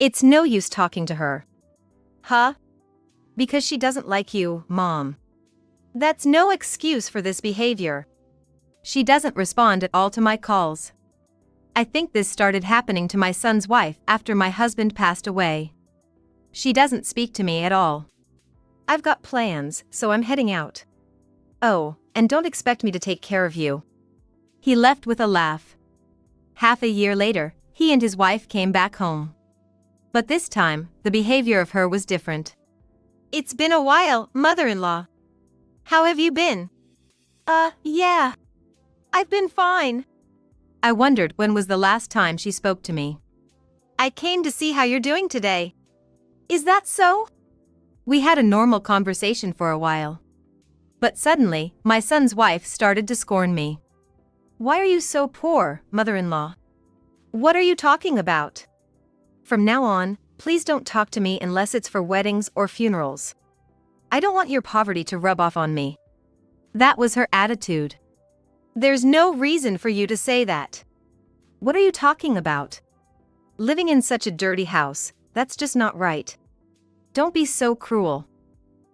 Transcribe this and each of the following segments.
It's no use talking to her. Huh? Because she doesn't like you, Mom. That's no excuse for this behavior. She doesn't respond at all to my calls. I think this started happening to my son's wife after my husband passed away. She doesn't speak to me at all. I've got plans, so I'm heading out. Oh, and don't expect me to take care of you. He left with a laugh. Half a year later, he and his wife came back home. But this time, the behavior of her was different. It's been a while, mother-in-law. How have you been? Yeah. I've been fine. I wondered when was the last time she spoke to me. I came to see how you're doing today. Is that so? We had a normal conversation for a while. But suddenly, my son's wife started to scorn me. Why are you so poor, mother-in-law? What are you talking about? From now on, please don't talk to me unless it's for weddings or funerals. I don't want your poverty to rub off on me. That was her attitude. There's no reason for you to say that. What are you talking about? Living in such a dirty house, that's just not right. Don't be so cruel.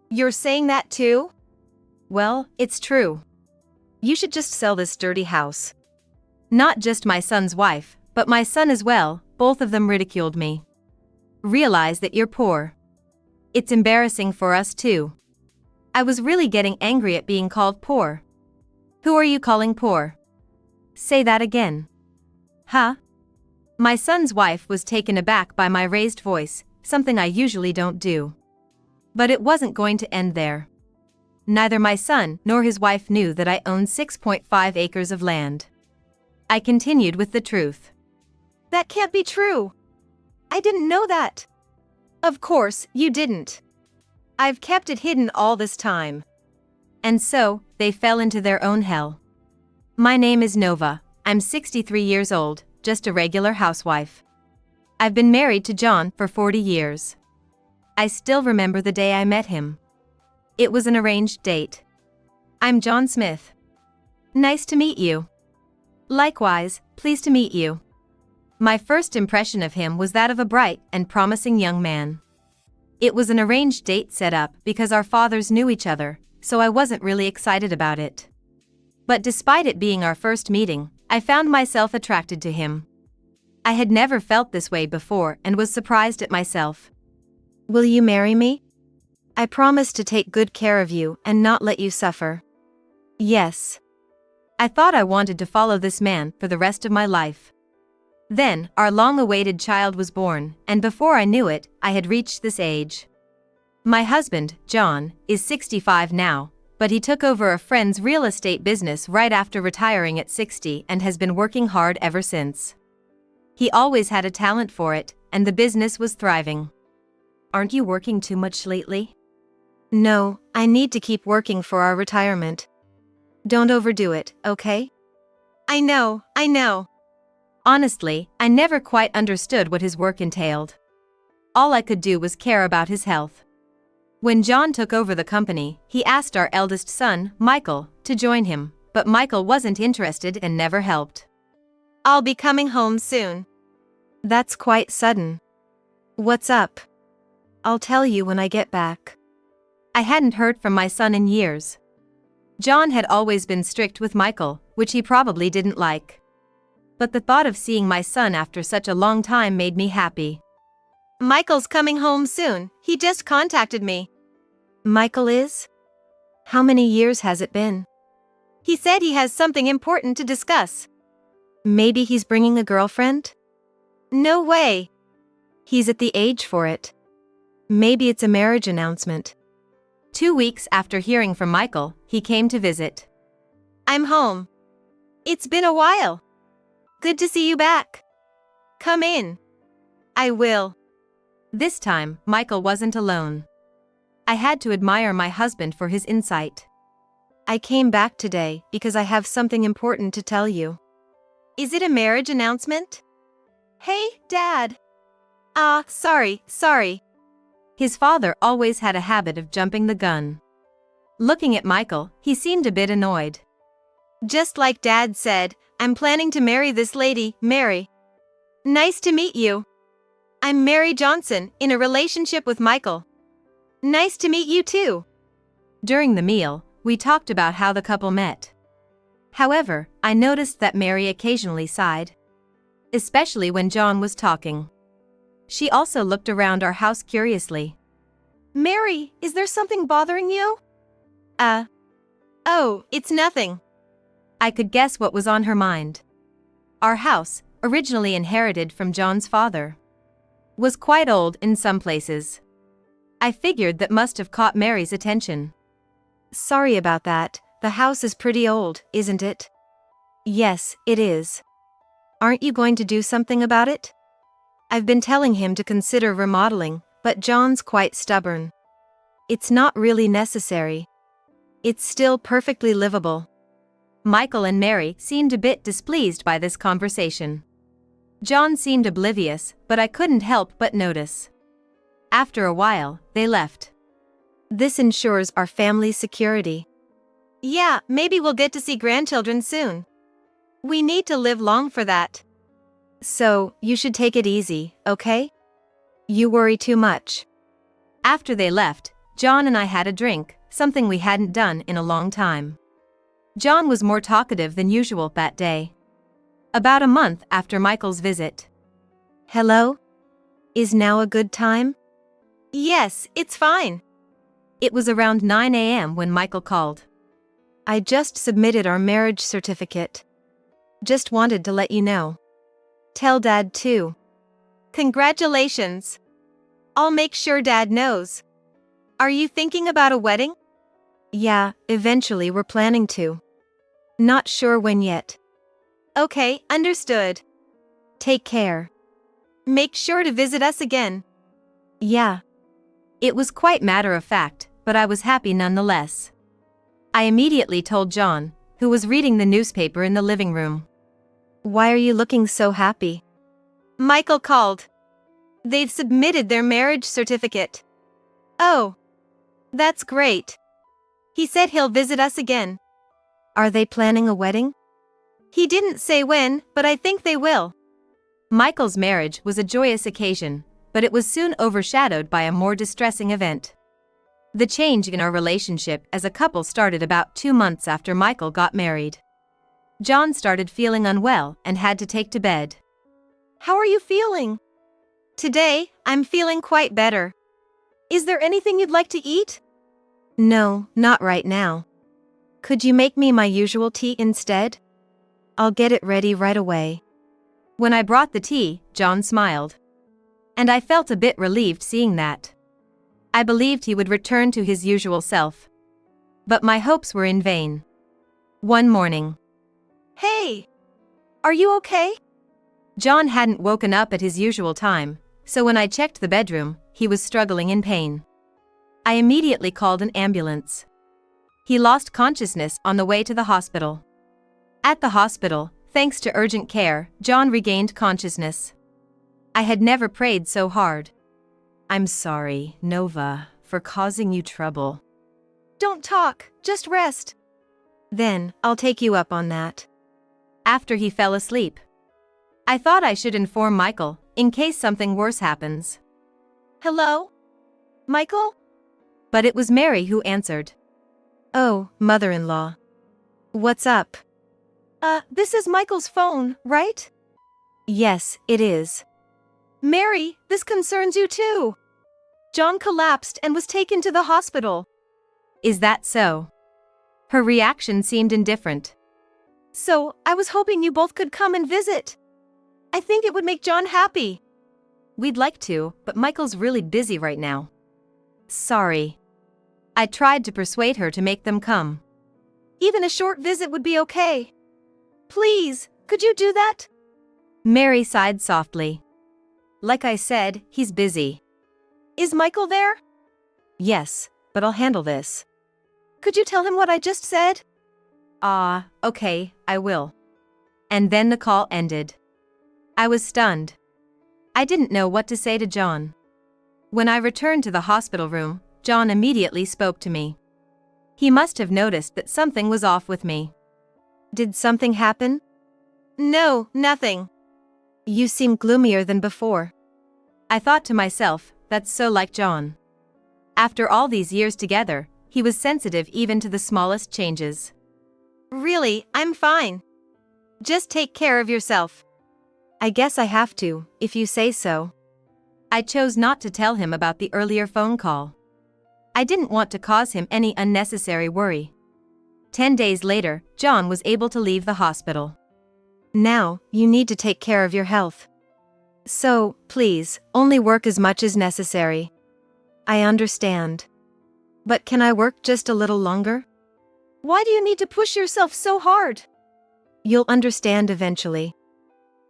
You're saying that too? Well, it's true. You should just sell this dirty house. Not just my son's wife, but my son as well, both of them ridiculed me. Realize that you're poor. It's embarrassing for us too. I was really getting angry at being called poor. Who are you calling poor? Say that again. Huh? My son's wife was taken aback by my raised voice, something I usually don't do. But it wasn't going to end there. Neither my son nor his wife knew that I owned 6.5 acres of land. I continued with the truth. That can't be true. I didn't know that. Of course, you didn't. I've kept it hidden all this time. And so, they fell into their own hell. My name is Nova, I'm 63 years old, just a regular housewife. I've been married to John for 40 years. I still remember the day I met him. It was an arranged date. I'm John Smith. Nice to meet you. Likewise, pleased to meet you. My first impression of him was that of a bright and promising young man. It was an arranged date set up because our fathers knew each other, so I wasn't really excited about it. But despite it being our first meeting, I found myself attracted to him. I had never felt this way before and was surprised at myself. Will you marry me? I promise to take good care of you and not let you suffer. Yes. I thought I wanted to follow this man for the rest of my life. Then, our long-awaited child was born, and before I knew it, I had reached this age. My husband, John, is 65 now, but he took over a friend's real estate business right after retiring at 60 and has been working hard ever since. He always had a talent for it, and the business was thriving. Aren't you working too much lately? No, I need to keep working for our retirement. Don't overdo it, okay? I know. Honestly, I never quite understood what his work entailed. All I could do was care about his health. When John took over the company, he asked our eldest son, Michael, to join him, but Michael wasn't interested and never helped. I'll be coming home soon. That's quite sudden. What's up? I'll tell you when I get back. I hadn't heard from my son in years. John had always been strict with Michael, which he probably didn't like. But the thought of seeing my son after such a long time made me happy. Michael's coming home soon, he just contacted me. Michael is? How many years has it been? He said he has something important to discuss. Maybe he's bringing a girlfriend? No way. He's at the age for it. Maybe it's a marriage announcement. 2 weeks after hearing from Michael, he came to visit. I'm home. It's been a while. Good to see you back. Come in. I will. This time, Michael wasn't alone. I had to admire my husband for his insight. I came back today because I have something important to tell you. Is it a marriage announcement? Hey, Dad. Sorry. His father always had a habit of jumping the gun. Looking at Michael, he seemed a bit annoyed. Just like Dad said, I'm planning to marry this lady, Mary. Nice to meet you. I'm Mary Johnson, in a relationship with Michael. Nice to meet you too. During the meal, we talked about how the couple met. However, I noticed that Mary occasionally sighed, especially when John was talking. She also looked around our house curiously. Mary, is there something bothering you? Oh, it's nothing. I could guess what was on her mind. Our house, originally inherited from John's father, was quite old in some places. I figured that must have caught Mary's attention. Sorry about that, the house is pretty old, isn't it? Yes, it is. Aren't you going to do something about it? I've been telling him to consider remodeling, but John's quite stubborn. It's not really necessary. It's still perfectly livable. Michael and Mary seemed a bit displeased by this conversation. John seemed oblivious, but I couldn't help but notice. After a while, they left. This ensures our family's security. Yeah, maybe we'll get to see grandchildren soon. We need to live long for that. So, you should take it easy, okay? You worry too much. After they left, John and I had a drink, something we hadn't done in a long time. John was more talkative than usual that day. About a month after Michael's visit. Hello? Is now a good time? Yes, it's fine. It was around 9 a.m. when Michael called. I just submitted our marriage certificate. Just wanted to let you know. Tell Dad too. Congratulations. I'll make sure Dad knows. Are you thinking about a wedding? Yeah, eventually we're planning to. Not sure when yet. Okay, understood. Take care. Make sure to visit us again. Yeah. It was quite matter of fact, but I was happy nonetheless. I immediately told John, who was reading the newspaper in the living room. Why are you looking so happy? Michael called. They've submitted their marriage certificate. Oh. That's great. He said he'll visit us again. Are they planning a wedding? He didn't say when, but I think they will. Michael's marriage was a joyous occasion, but it was soon overshadowed by a more distressing event. The change in our relationship as a couple started about 2 months after Michael got married. John started feeling unwell and had to take to bed. How are you feeling? Today, I'm feeling quite better. Is there anything you'd like to eat? No, not right now. Could you make me my usual tea instead? I'll get it ready right away. When I brought the tea, John smiled. And I felt a bit relieved seeing that. I believed he would return to his usual self. But my hopes were in vain. One morning. Hey! Are you okay? John hadn't woken up at his usual time, so when I checked the bedroom, he was struggling in pain. I immediately called an ambulance. He lost consciousness on the way to the hospital. At the hospital, thanks to urgent care, John regained consciousness. I had never prayed so hard. I'm sorry, Nova, for causing you trouble. Don't talk, just rest. Then, I'll take you up on that. After he fell asleep. I thought I should inform Michael, in case something worse happens. Hello? Michael? But it was Mary who answered. Oh, mother-in-law. What's up? This is Michael's phone, right? Yes, it is. Mary, this concerns you too. John collapsed and was taken to the hospital. Is that so? Her reaction seemed indifferent. So, I was hoping you both could come and visit. I think it would make John happy. We'd like to, but Michael's really busy right now. Sorry. I tried to persuade her to make them come. Even a short visit would be okay. Please, could you do that? Mary sighed softly. Like I said, he's busy. Is Michael there? Yes, but I'll handle this. Could you tell him what I just said? Okay, I will. And then the call ended. I was stunned. I didn't know what to say to John. When I returned to the hospital room, John immediately spoke to me. He must have noticed that something was off with me. Did something happen? No, nothing. You seem gloomier than before. I thought to myself, that's so like John. After all these years together, he was sensitive even to the smallest changes. Really, I'm fine. Just take care of yourself. I guess I have to, if you say so. I chose not to tell him about the earlier phone call. I didn't want to cause him any unnecessary worry. 10 days later, John was able to leave the hospital. Now, you need to take care of your health. So, please, only work as much as necessary. I understand. But can I work just a little longer? Why do you need to push yourself so hard? You'll understand eventually.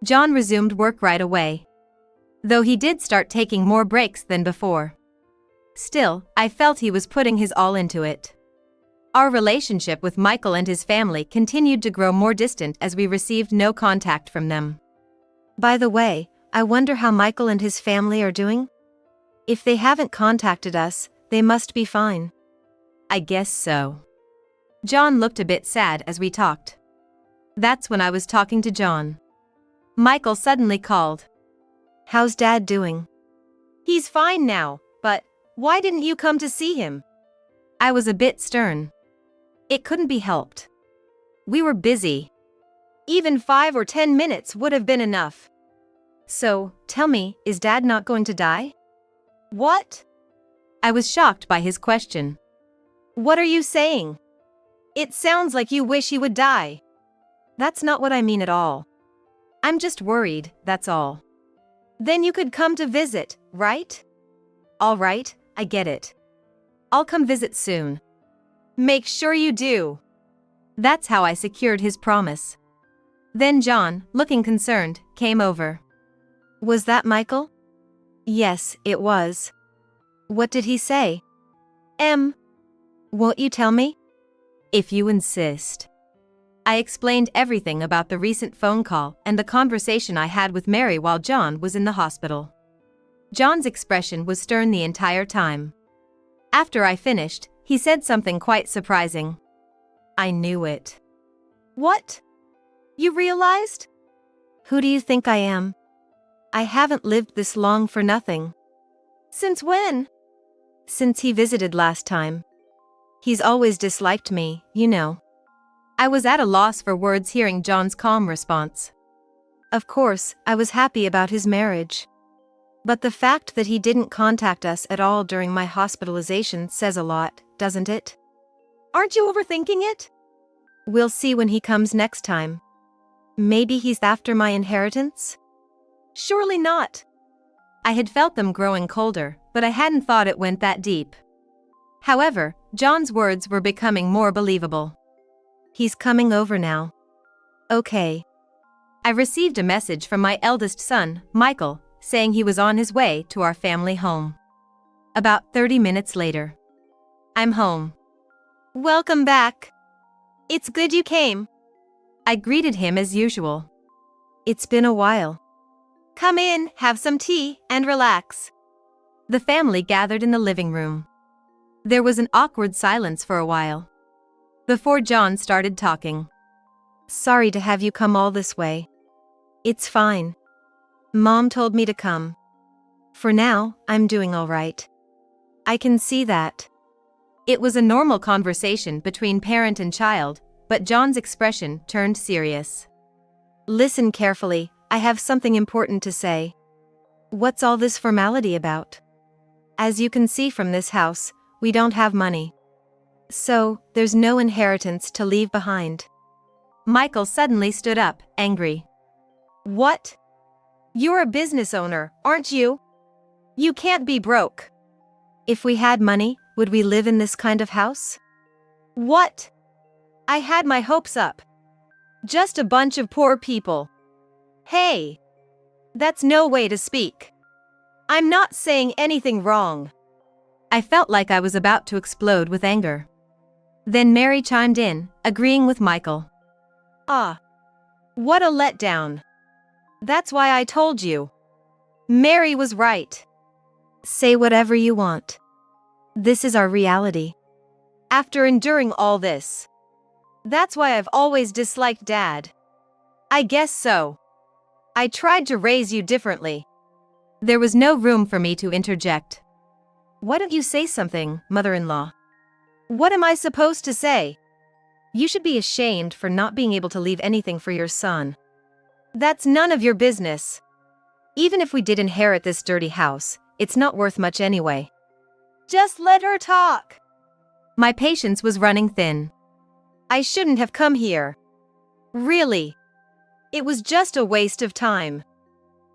John resumed work right away. Though he did start taking more breaks than before. Still, I felt he was putting his all into it. Our relationship with Michael and his family continued to grow more distant as we received no contact from them. By the way, I wonder how Michael and his family are doing? If they haven't contacted us, they must be fine. I guess so. John looked a bit sad as we talked. That's when I was talking to John. Michael suddenly called. How's Dad doing? He's fine now, but why didn't you come to see him? I was a bit stern. It couldn't be helped. We were busy. Even 5 or 10 minutes would have been enough. So, tell me, is Dad not going to die? What? I was shocked by his question. What are you saying? It sounds like you wish he would die. That's not what I mean at all. I'm just worried, that's all. Then you could come to visit, right? All right, I get it. I'll come visit soon. Make sure you do. That's how I secured his promise. Then John, looking concerned, came over. Was that Michael? Yes, it was. What did he say? Won't you tell me? If you insist. I explained everything about the recent phone call and the conversation I had with Mary while John was in the hospital. John's expression was stern the entire time. After I finished, he said something quite surprising. I knew it. What? You realized? Who do you think I am? I haven't lived this long for nothing. Since when? Since he visited last time. He's always disliked me, you know. I was at a loss for words hearing John's calm response. Of course, I was happy about his marriage. But the fact that he didn't contact us at all during my hospitalization says a lot, doesn't it? Aren't you overthinking it? We'll see when he comes next time. Maybe he's after my inheritance? Surely not. I had felt them growing colder, but I hadn't thought it went that deep. However, John's words were becoming more believable. He's coming over now. Okay. I received a message from my eldest son, Michael, saying he was on his way to our family home. About 30 minutes later. I'm home. Welcome back. It's good you came. I greeted him as usual. It's been a while. Come in, have some tea, and relax. The family gathered in the living room. There was an awkward silence for a while. Before John started talking. Sorry to have you come all this way. It's fine. Mom told me to come. For now, I'm doing all right. I can see that. It was a normal conversation between parent and child, but John's expression turned serious. Listen carefully, I have something important to say. What's all this formality about? As you can see from this house, we don't have money. So, there's no inheritance to leave behind. Michael suddenly stood up, angry. What? You're a business owner, aren't you? You can't be broke. If we had money, would we live in this kind of house? What? I had my hopes up. Just a bunch of poor people. Hey! That's no way to speak. I'm not saying anything wrong. I felt like I was about to explode with anger. Then Mary chimed in, agreeing with Michael. Ah. What a letdown. That's why I told you. Mary was right. Say whatever you want. This is our reality. After enduring all this. That's why I've always disliked Dad. I guess so. I tried to raise you differently. There was no room for me to interject. Why don't you say something, mother-in-law? What am I supposed to say? You should be ashamed for not being able to leave anything for your son. That's none of your business. Even if we did inherit this dirty house, it's not worth much anyway. Just let her talk. My patience was running thin. I shouldn't have come here. Really. It was just a waste of time.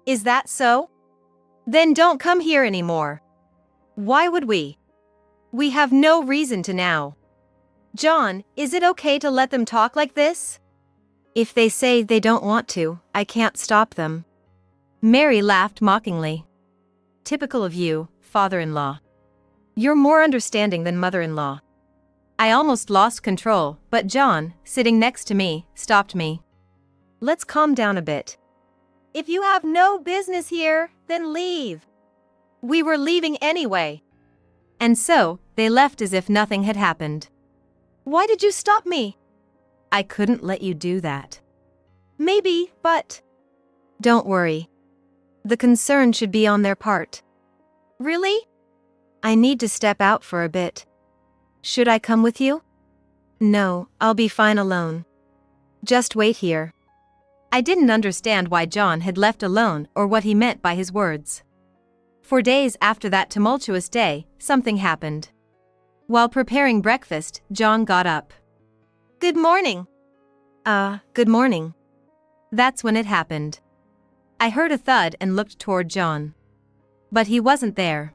Is that so? Then don't come here anymore. Why would we? We have no reason to now. John, is it okay to let them talk like this? If they say they don't want to, I can't stop them. Mary laughed mockingly. Typical of you, father-in-law. You're more understanding than mother-in-law. I almost lost control, but John, sitting next to me, stopped me. Let's calm down a bit. If you have no business here, then leave. We were leaving anyway. And so, they left as if nothing had happened. Why did you stop me? I couldn't let you do that. Maybe, but... Don't worry. The concern should be on their part. Really? I need to step out for a bit. Should I come with you? No, I'll be fine alone. Just wait here. I didn't understand why John had left alone or what he meant by his words. For days after that tumultuous day, something happened. While preparing breakfast, John got up. Good morning. Good morning. That's when it happened. I heard a thud and looked toward John. But he wasn't there.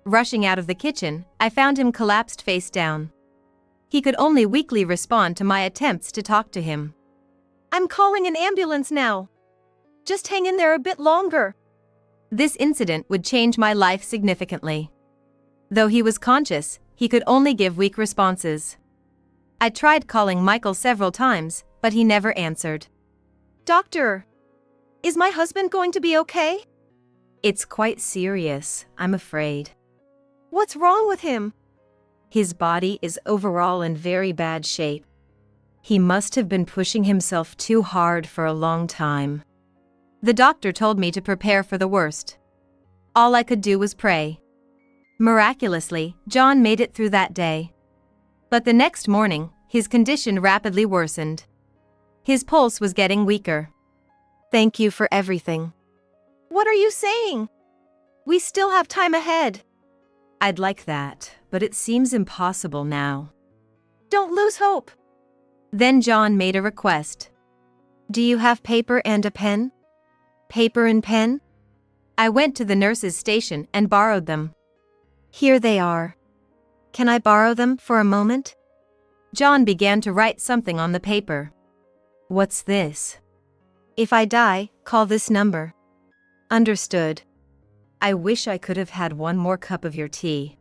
Rushing out of the kitchen, I found him collapsed face down. He could only weakly respond to my attempts to talk to him. I'm calling an ambulance now. Just hang in there a bit longer. This incident would change my life significantly. Though he was conscious, he could only give weak responses. I tried calling Michael several times, but he never answered. Doctor, is my husband going to be okay? It's quite serious, I'm afraid. What's wrong with him? His body is overall in very bad shape. He must have been pushing himself too hard for a long time. The doctor told me to prepare for the worst. All I could do was pray. Miraculously, John made it through that day. But the next morning, his condition rapidly worsened. His pulse was getting weaker. Thank you for everything. What are you saying? We still have time ahead. I'd like that, but it seems impossible now. Don't lose hope. Then John made a request. Do you have paper and a pen? Paper and pen? I went to the nurse's station and borrowed them. Here they are. Can I borrow them for a moment? John began to write something on the paper. What's this? If I die, call this number. Understood. I wish I could have had one more cup of your tea.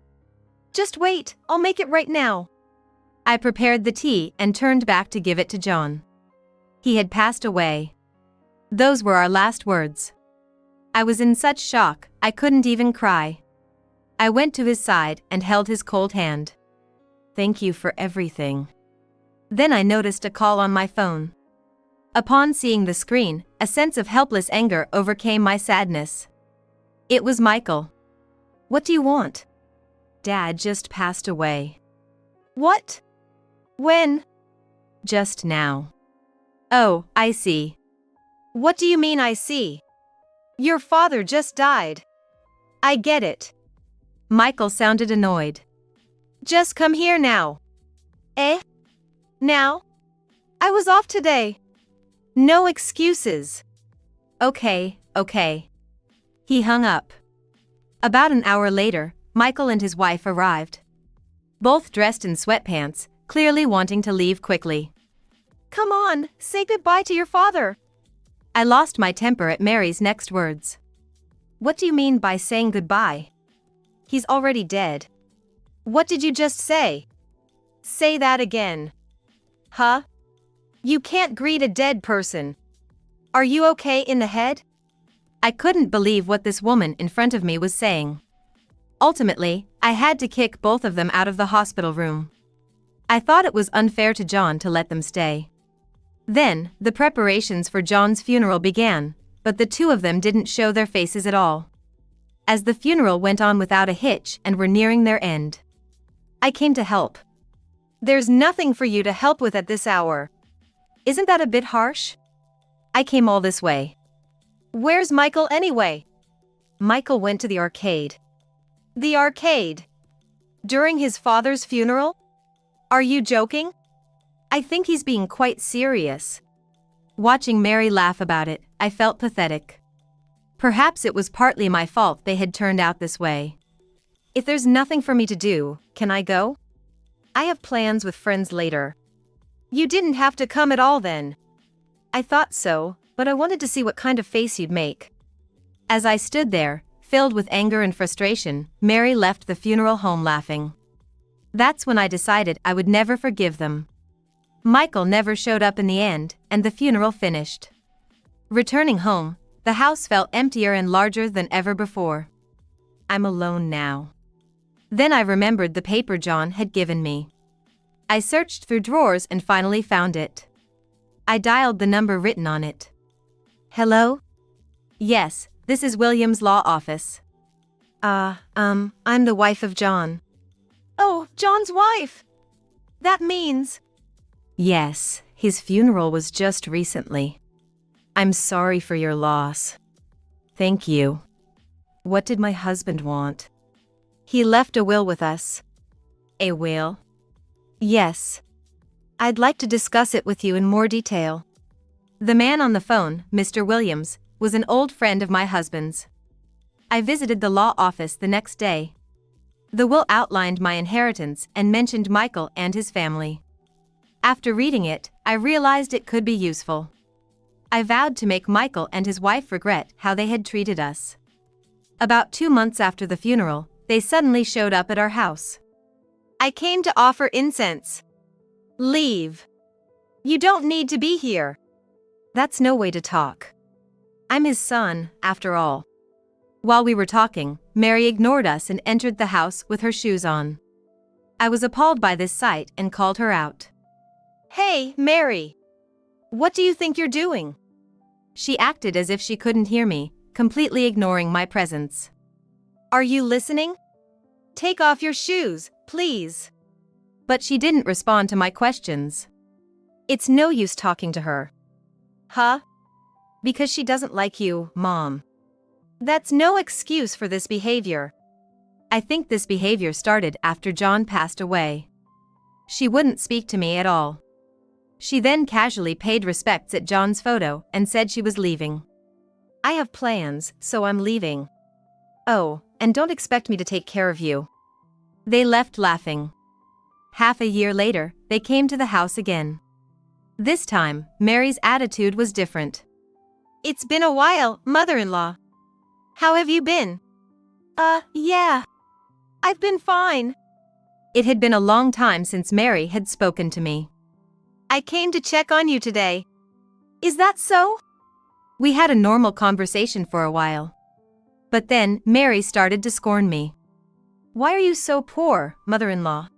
Just wait, I'll make it right now. I prepared the tea and turned back to give it to John. He had passed away. Those were our last words. I was in such shock, I couldn't even cry. I went to his side and held his cold hand. Thank you for everything. Then I noticed a call on my phone. Upon seeing the screen, a sense of helpless anger overcame my sadness. It was Michael. What do you want? Dad just passed away. What? When? Just now. Oh, I see. What do you mean I see? Your father just died. I get it. Michael sounded annoyed. Just come here now. Eh? Now? I was off today. No excuses. Okay. He hung up. About an hour later, Michael and his wife arrived. Both dressed in sweatpants, clearly wanting to leave quickly. Come on, say goodbye to your father. I lost my temper at Mary's next words. What do you mean by saying goodbye? He's already dead. What did you just say? Say that again. Huh? You can't greet a dead person. Are you okay in the head? I couldn't believe what this woman in front of me was saying. Ultimately, I had to kick both of them out of the hospital room. I thought it was unfair to John to let them stay. Then, the preparations for John's funeral began, but the two of them didn't show their faces at all. as the funeral went on without a hitch and were nearing their end. I came to help. There's nothing for you to help with at this hour. Isn't that a bit harsh? I came all this way. Where's Michael anyway? Michael went to the arcade. The arcade? During his father's funeral? Are you joking? I think he's being quite serious. Watching Mary laugh about it, I felt pathetic. Perhaps it was partly my fault they had turned out this way. If there's nothing for me to do, can I go? I have plans with friends later. You didn't have to come at all then. I thought so, but I wanted to see what kind of face you'd make. As I stood there, filled with anger and frustration, Mary left the funeral home laughing. That's when I decided I would never forgive them. Michael never showed up in the end, and the funeral finished. Returning home, the house felt emptier and larger than ever before. I'm alone now. Then I remembered the paper John had given me. I searched through drawers and finally found it. I dialed the number written on it. Hello? Yes, this is William's law office. I'm the wife of John. Oh, John's wife! That means... Yes, his funeral was just recently. I'm sorry for your loss. Thank you. What did my husband want? He left a will with us. A will? Yes. I'd like to discuss it with you in more detail. The man on the phone, Mr. Williams, was an old friend of my husband's. I visited the law office the next day. The will outlined my inheritance and mentioned Michael and his family. After reading it, I realized it could be useful. I vowed to make Michael and his wife regret how they had treated us. About 2 months after the funeral, they suddenly showed up at our house. I came to offer incense. Leave. You don't need to be here. That's no way to talk. I'm his son, after all. While we were talking, Mary ignored us and entered the house with her shoes on. I was appalled by this sight and called her out. Hey, Mary! What do you think you're doing? She acted as if she couldn't hear me, completely ignoring my presence. Are you listening? Take off your shoes, please. But she didn't respond to my questions. It's no use talking to her. Huh? Because she doesn't like you, Mom. That's no excuse for this behavior. I think this behavior started after John passed away. She wouldn't speak to me at all. She then casually paid respects at John's photo and said she was leaving. I have plans, so I'm leaving. Oh, and don't expect me to take care of you. They left laughing. Half a year later, they came to the house again. This time, Mary's attitude was different. It's been a while, mother-in-law. How have you been? Yeah. I've been fine. It had been a long time since Mary had spoken to me. I came to check on you today. Is that so? We had a normal conversation for a while. But then, Mary started to scorn me. Why are you so poor, mother-in-law?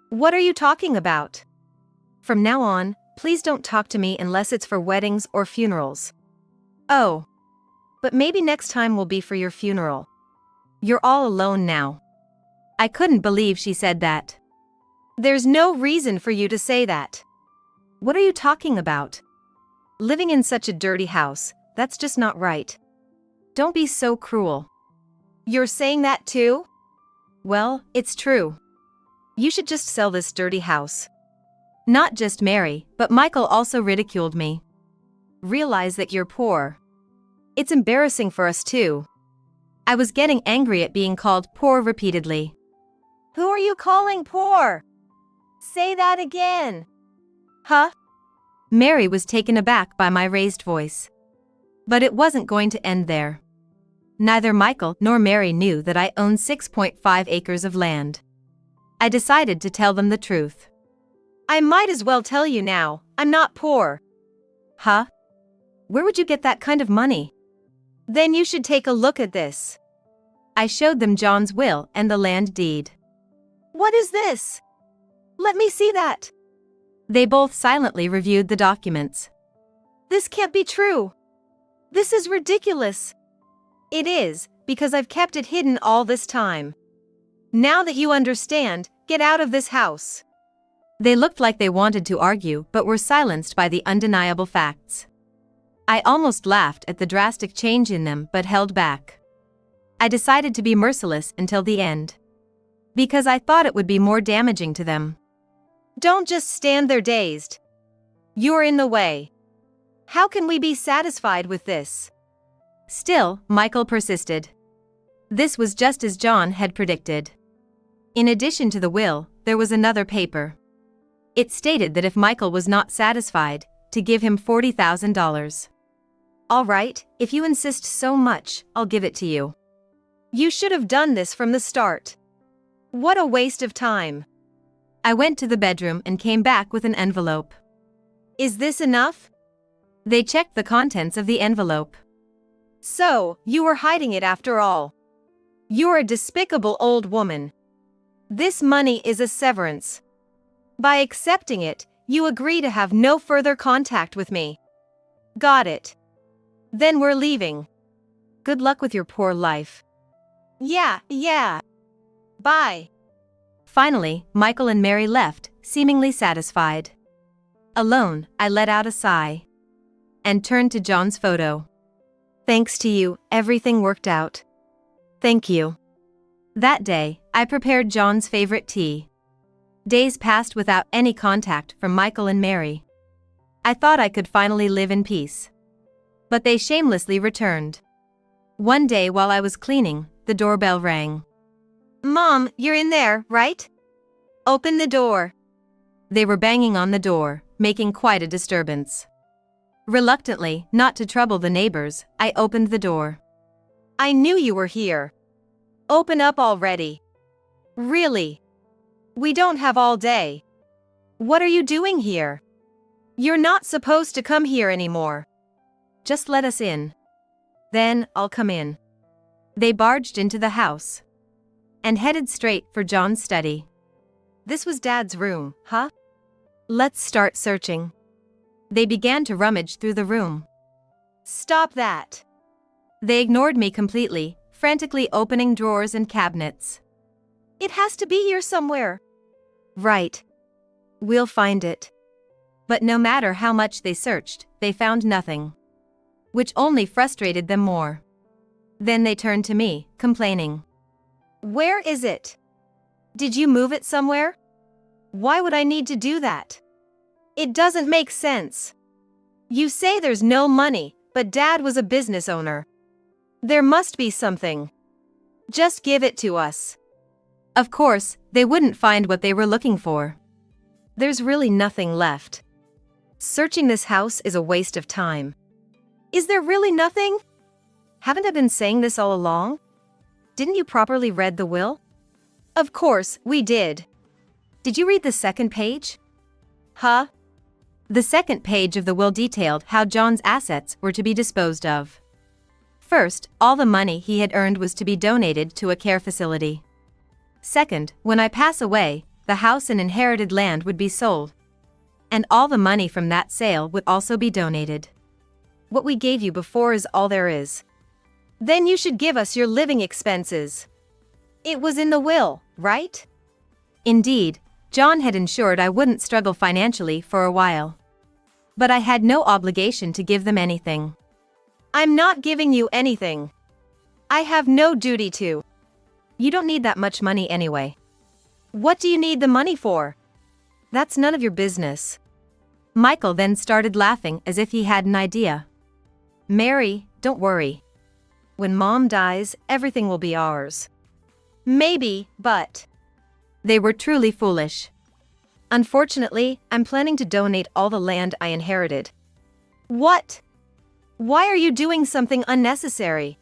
What are you talking about? From now on, please don't talk to me unless it's for weddings or funerals. Oh. But maybe next time will be for your funeral. You're all alone now. I couldn't believe she said that. There's no reason for you to say that. What are you talking about? Living in such a dirty house, that's just not right. Don't be so cruel. You're saying that too? Well, it's true. You should just sell this dirty house. Not just Mary, but Michael also ridiculed me. Realize that you're poor. It's embarrassing for us too. I was getting angry at being called poor repeatedly. Who are you calling poor? Say that again. Huh? Mary was taken aback by my raised voice. But it wasn't going to end there. Neither Michael nor Mary knew that I owned 6.5 acres of land. I decided to tell them the truth. I might as well tell you now, I'm not poor. Huh? Where would you get that kind of money? Then you should take a look at this. I showed them John's will and the land deed. What is this? Let me see that. They both silently reviewed the documents. This can't be true. This is ridiculous. It is, because I've kept it hidden all this time. Now that you understand, get out of this house. They looked like they wanted to argue but were silenced by the undeniable facts. I almost laughed at the drastic change in them but held back. I decided to be merciless until the end. Because I thought it would be more damaging to them. Don't just stand there dazed. You're in the way. How can we be satisfied with this? Still, Michael persisted. This was just as John had predicted. In addition to the will, there was another paper. It stated that if Michael was not satisfied, to give him $40,000. All right, if you insist so much, I'll give it to you. You should have done this from the start. What a waste of time. I went to the bedroom and came back with an envelope. Is this enough? They checked the contents of the envelope. So, you were hiding it after all. You're a despicable old woman. This money is a severance. By accepting it, you agree to have no further contact with me. Got it. Then we're leaving. Good luck with your poor life. Yeah. Bye. Finally, Michael and Mary left, seemingly satisfied. Alone, I let out a sigh. And turned to John's photo. Thanks to you, everything worked out. Thank you. That day, I prepared John's favorite tea. Days passed without any contact from Michael and Mary. I thought I could finally live in peace. But they shamelessly returned. One day while I was cleaning, the doorbell rang. Mom, you're in there, right? Open the door. They were banging on the door, making quite a disturbance. Reluctantly, not to trouble the neighbors, I opened the door. I knew you were here. Open up already. Really? We don't have all day. What are you doing here? You're not supposed to come here anymore. Just let us in. Then, I'll come in. They barged into the house. And headed straight for John's study. This was Dad's room, huh? Let's start searching. They began to rummage through the room. Stop that. They ignored me completely, frantically opening drawers and cabinets. It has to be here somewhere. Right. We'll find it. But no matter how much they searched, they found nothing. Which only frustrated them more. Then they turned to me, complaining. Where is it? Did you move it somewhere? Why would I need to do that? It doesn't make sense. You say there's no money, but Dad was a business owner. There must be something. Just give it to us. Of course, they wouldn't find what they were looking for. There's really nothing left. Searching this house is a waste of time. Is there really nothing? Haven't I been saying this all along? Didn't you properly read the will? Of course, we did. Did you read the second page? Huh? The second page of the will detailed how John's assets were to be disposed of. First, all the money he had earned was to be donated to a care facility. Second, when I pass away, the house and inherited land would be sold. And all the money from that sale would also be donated. What we gave you before is all there is. Then you should give us your living expenses. It was in the will, right? Indeed, John had ensured I wouldn't struggle financially for a while. But I had no obligation to give them anything. I'm not giving you anything. I have no duty to. You don't need that much money anyway. What do you need the money for? That's none of your business. Michael then started laughing as if he had an idea. Mary, don't worry. When Mom dies, everything will be ours. Maybe, but... They were truly foolish. Unfortunately, I'm planning to donate all the land I inherited. What? Why are you doing something unnecessary?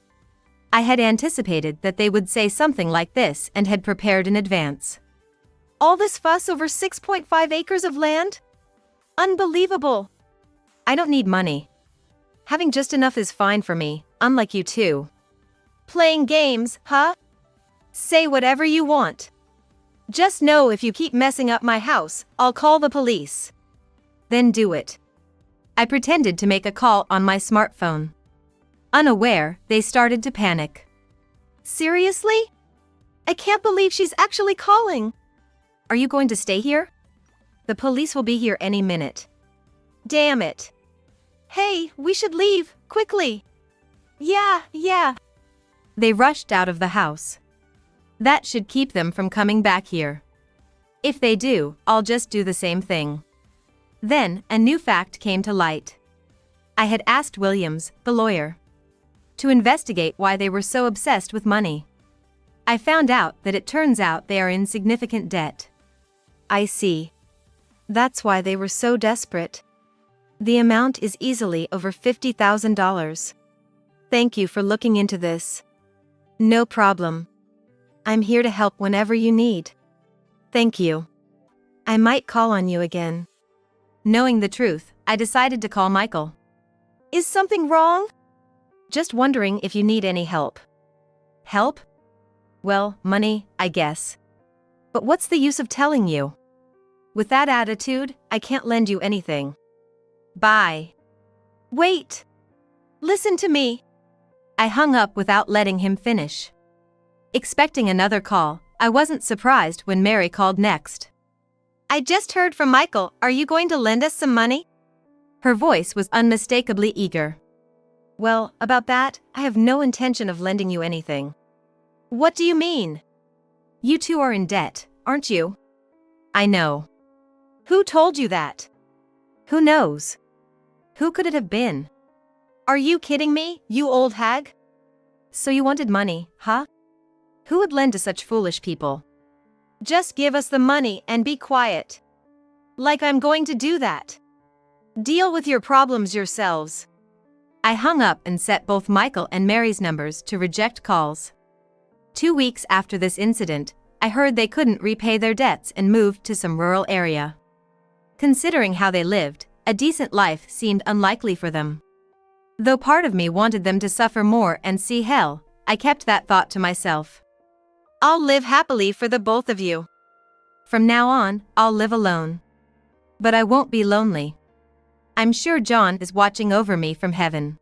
I had anticipated that they would say something like this and had prepared in advance. All this fuss over 6.5 acres of land? Unbelievable. I don't need money. Having just enough is fine for me, unlike you two. Playing games, huh? Say whatever you want. Just know if you keep messing up my house, I'll call the police. Then do it. I pretended to make a call on my smartphone. Unaware, they started to panic. Seriously? I can't believe she's actually calling. Are you going to stay here? The police will be here any minute. Damn it. Hey, we should leave, quickly. Yeah. They rushed out of the house. That should keep them from coming back here. If they do, I'll just do the same thing. Then, a new fact came to light. I had asked Williams, the lawyer, to investigate why they were so obsessed with money. I found out that it turns out they are in significant debt. I see. That's why they were so desperate. The amount is easily over $50,000. Thank you for looking into this. No problem. I'm here to help whenever you need. Thank you. I might call on you again. Knowing the truth, I decided to call Michael. Is something wrong? Just wondering if you need any help. Help? Well, money, I guess. But what's the use of telling you? With that attitude, I can't lend you anything. Bye. Wait. Listen to me. I hung up without letting him finish. Expecting another call, I wasn't surprised when Mary called next. I just heard from Michael, are you going to lend us some money? Her voice was unmistakably eager. Well, about that, I have no intention of lending you anything. What do you mean? You two are in debt, aren't you? I know. Who told you that? Who knows? Who could it have been? Are you kidding me, you old hag? So you wanted money, huh? Who would lend to such foolish people? Just give us the money and be quiet. Like I'm going to do that. Deal with your problems yourselves. I hung up and set both Michael and Mary's numbers to reject calls. 2 weeks after this incident, I heard they couldn't repay their debts and moved to some rural area. Considering how they lived, a decent life seemed unlikely for them. Though part of me wanted them to suffer more and see hell, I kept that thought to myself. I'll live happily for the both of you. From now on, I'll live alone. But I won't be lonely. I'm sure John is watching over me from heaven.